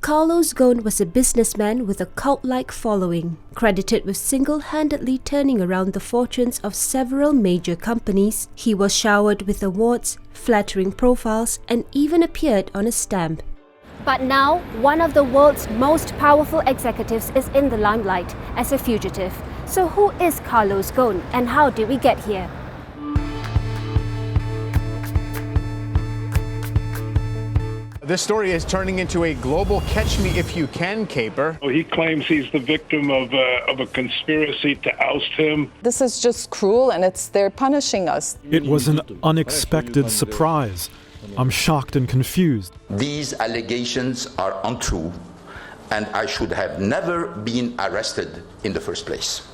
Carlos Ghosn was a businessman with a cult-like following, credited with single-handedly turning around the fortunes of several major companies. He was showered with awards, flattering profiles, and even appeared on a stamp. But now, one of the world's most powerful executives is in the limelight as a fugitive. So who is Carlos Ghosn and how did we get here? This story is turning into a global catch-me-if-you-can caper. He claims he's the victim of a conspiracy to oust him. This is just cruel and they're punishing us. It was an unexpected surprise. I'm shocked and confused. These allegations are untrue, and I should have never been arrested in the first place.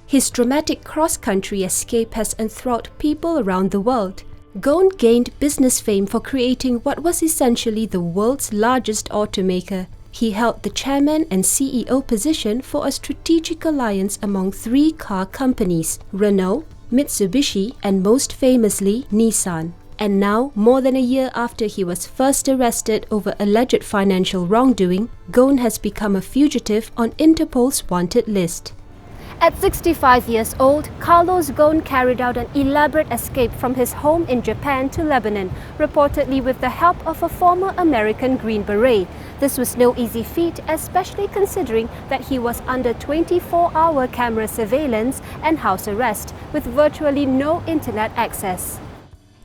His dramatic cross-country escape has enthralled people around the world. Ghosn gained business fame for creating what was essentially the world's largest automaker. He held the chairman and CEO position for a strategic alliance among 3 car companies: Renault, Mitsubishi, and most famously, Nissan. And now, more than a year after he was first arrested over alleged financial wrongdoing, Ghosn has become a fugitive on Interpol's wanted list. At 65 years old, Carlos Ghosn carried out an elaborate escape from his home in Japan to Lebanon, reportedly with the help of a former American Green Beret. This was no easy feat, especially considering that he was under 24-hour camera surveillance and house arrest, with virtually no internet access.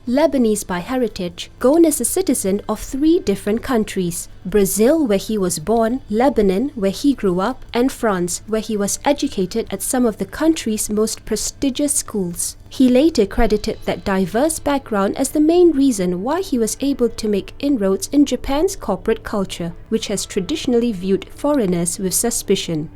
Lebanese by heritage, Ghosn is a citizen of 3 different countries: Brazil, where he was born, Lebanon, where he grew up, and France, where he was educated at some of the country's most prestigious schools. He later credited that diverse background as the main reason why he was able to make inroads in Japan's corporate culture, which has traditionally viewed foreigners with suspicion.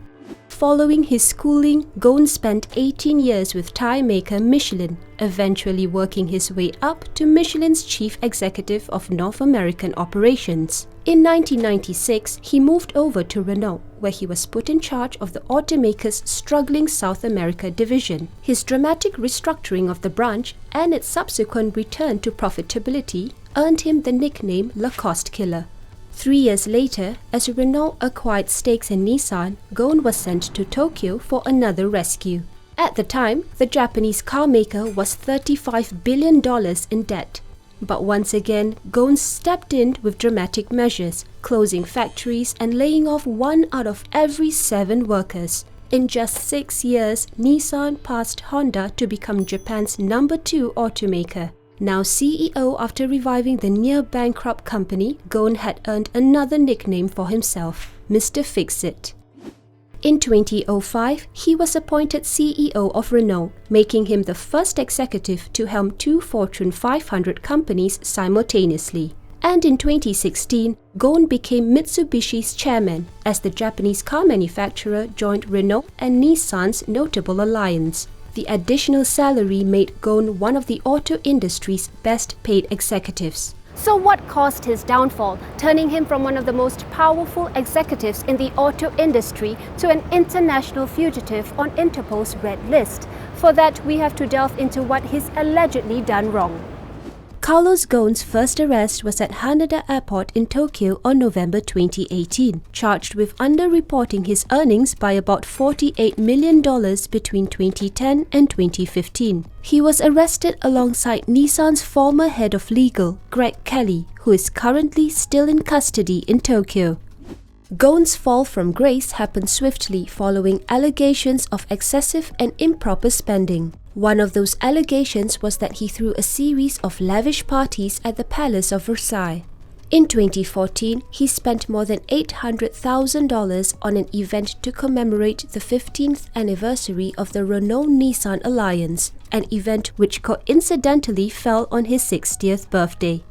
Following his schooling, Ghosn spent 18 years with Thai maker Michelin, eventually working his way up to Michelin's chief executive of North American operations. In 1996, he moved over to Renault, where he was put in charge of the automaker's struggling South America division. His dramatic restructuring of the branch and its subsequent return to profitability earned him the nickname Lacoste Killer. 3 years later, as Renault acquired stakes in Nissan, Ghosn was sent to Tokyo for another rescue. At the time, the Japanese car maker was $35 billion in debt. But once again, Ghosn stepped in with dramatic measures, closing factories and laying off 1 out of every 7 workers. In just 6 years, Nissan passed Honda to become Japan's number 2 automaker. Now CEO after reviving the near-bankrupt company, Ghosn had earned another nickname for himself, Mr. Fix-It. In 2005, he was appointed CEO of Renault, making him the first executive to helm 2 Fortune 500 companies simultaneously. And in 2016, Ghosn became Mitsubishi's chairman as the Japanese car manufacturer joined Renault and Nissan's notable alliance. The additional salary made Ghosn one of the auto industry's best-paid executives. So what caused his downfall, turning him from one of the most powerful executives in the auto industry to an international fugitive on Interpol's red list? For that, we have to delve into what he's allegedly done wrong. Carlos Ghosn's first arrest was at Haneda Airport in Tokyo on November 2018, charged with underreporting his earnings by about $48 million between 2010 and 2015. He was arrested alongside Nissan's former head of legal, Greg Kelly, who is currently still in custody in Tokyo. Ghosn's fall from grace happened swiftly following allegations of excessive and improper spending. One of those allegations was that he threw a series of lavish parties at the Palace of Versailles. In 2014, he spent more than $800,000 on an event to commemorate the 15th anniversary of the Renault-Nissan alliance, an event which coincidentally fell on his 60th birthday.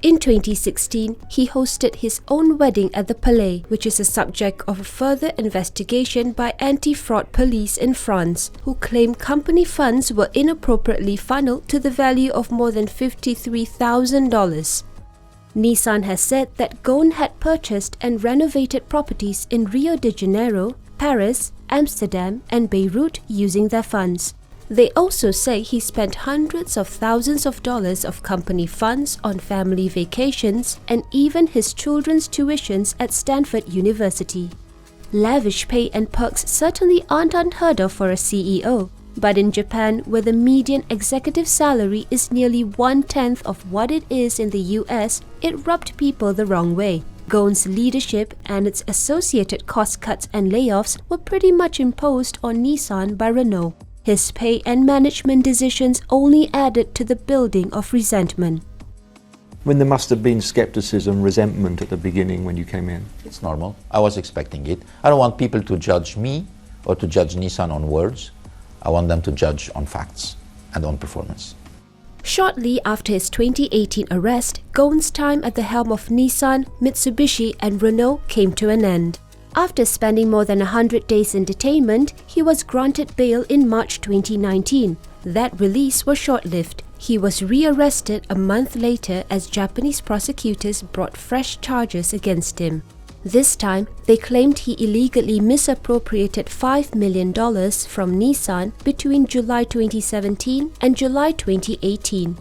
In 2016, he hosted his own wedding at the Palais, which is a subject of a further investigation by anti-fraud police in France, who claim company funds were inappropriately funneled to the value of more than $53,000. Nissan has said that Ghosn had purchased and renovated properties in Rio de Janeiro, Paris, Amsterdam and Beirut using their funds. They also say he spent hundreds of thousands of dollars of company funds on family vacations and even his children's tuitions at Stanford University. Lavish pay and perks certainly aren't unheard of for a CEO, but in Japan, where the median executive salary is nearly 1/10 of what it is in the US, it rubbed people the wrong way. Ghosn's leadership and its associated cost cuts and layoffs were pretty much imposed on Nissan by Renault. His pay and management decisions only added to the building of resentment. When there must have been skepticism, resentment at the beginning when you came in. It's normal. I was expecting it. I don't want people to judge me or to judge Nissan on words. I want them to judge on facts and on performance. Shortly after his 2018 arrest, Ghosn's time at the helm of Nissan, Mitsubishi and Renault came to an end. After spending more than 100 days in detainment, he was granted bail in March 2019. That release was short-lived. He was rearrested a month later as Japanese prosecutors brought fresh charges against him. This time, they claimed he illegally misappropriated $5 million from Nissan between July 2017 and July 2018.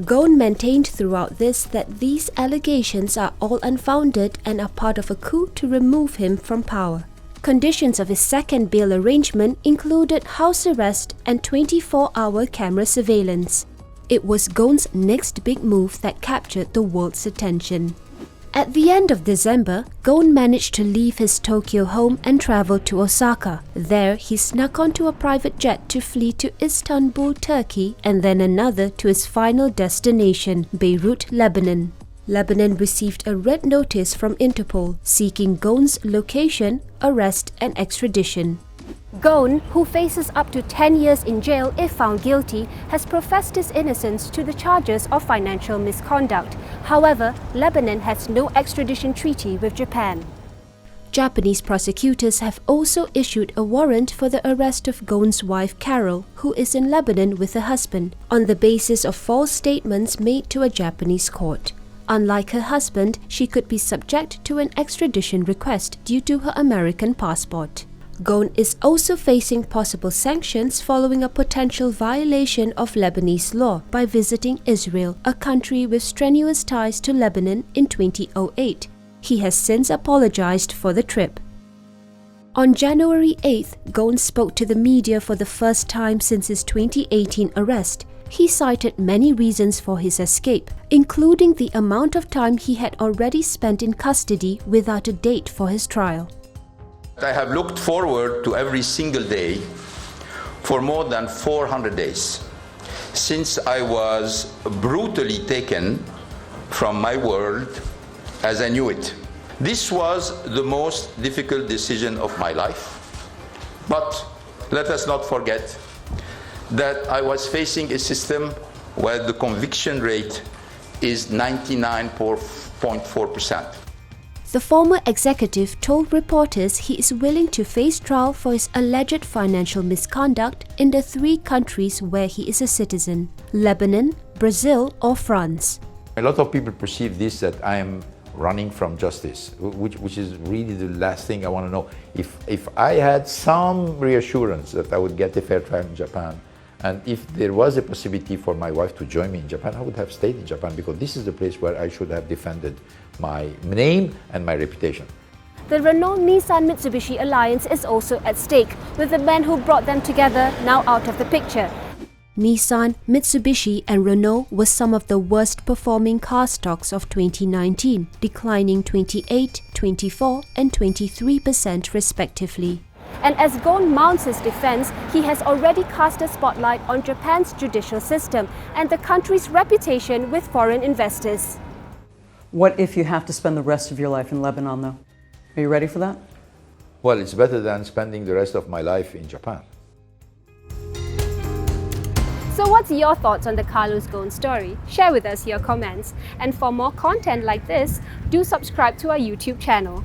Ghosn maintained throughout this that these allegations are all unfounded and are part of a coup to remove him from power. Conditions of his second bail arrangement included house arrest and 24-hour camera surveillance. It was Ghosn's next big move that captured the world's attention. At the end of December, Ghosn managed to leave his Tokyo home and travel to Osaka. There, he snuck onto a private jet to flee to Istanbul, Turkey, and then another to his final destination, Beirut, Lebanon. Lebanon received a red notice from Interpol seeking Ghosn's location, arrest, and extradition. Ghosn, who faces up to 10 years in jail if found guilty, has professed his innocence to the charges of financial misconduct. However, Lebanon has no extradition treaty with Japan. Japanese prosecutors have also issued a warrant for the arrest of Ghosn's wife Carol, who is in Lebanon with her husband, on the basis of false statements made to a Japanese court. Unlike her husband, she could be subject to an extradition request due to her American passport. Ghosn is also facing possible sanctions following a potential violation of Lebanese law by visiting Israel, a country with strenuous ties to Lebanon, in 2008. He has since apologized for the trip. On January 8th, Ghosn spoke to the media for the first time since his 2018 arrest. He cited many reasons for his escape, including the amount of time he had already spent in custody without a date for his trial. I have looked forward to every single day for more than 400 days, since I was brutally taken from my world as I knew it. This was the most difficult decision of my life. But let us not forget that I was facing a system where the conviction rate is 99.4%. The former executive told reporters he is willing to face trial for his alleged financial misconduct in the 3 countries where he is a citizen: Lebanon, Brazil, or France. A lot of people perceive this that I am running from justice, which is really the last thing I want to know. If I had some reassurance that I would get a fair trial in Japan, and if there was a possibility for my wife to join me in Japan, I would have stayed in Japan, because this is the place where I should have defended my name and my reputation. The Renault-Nissan-Mitsubishi alliance is also at stake, with the men who brought them together now out of the picture. Nissan, Mitsubishi and Renault were some of the worst performing car stocks of 2019, declining 28%, 24% and 23% respectively. And as Ghosn mounts his defense, he has already cast a spotlight on Japan's judicial system and the country's reputation with foreign investors. What if you have to spend the rest of your life in Lebanon, though? Are you ready for that? Well, it's better than spending the rest of my life in Japan. So what's your thoughts on the Carlos Ghosn story? Share with us your comments. And for more content like this, do subscribe to our YouTube channel.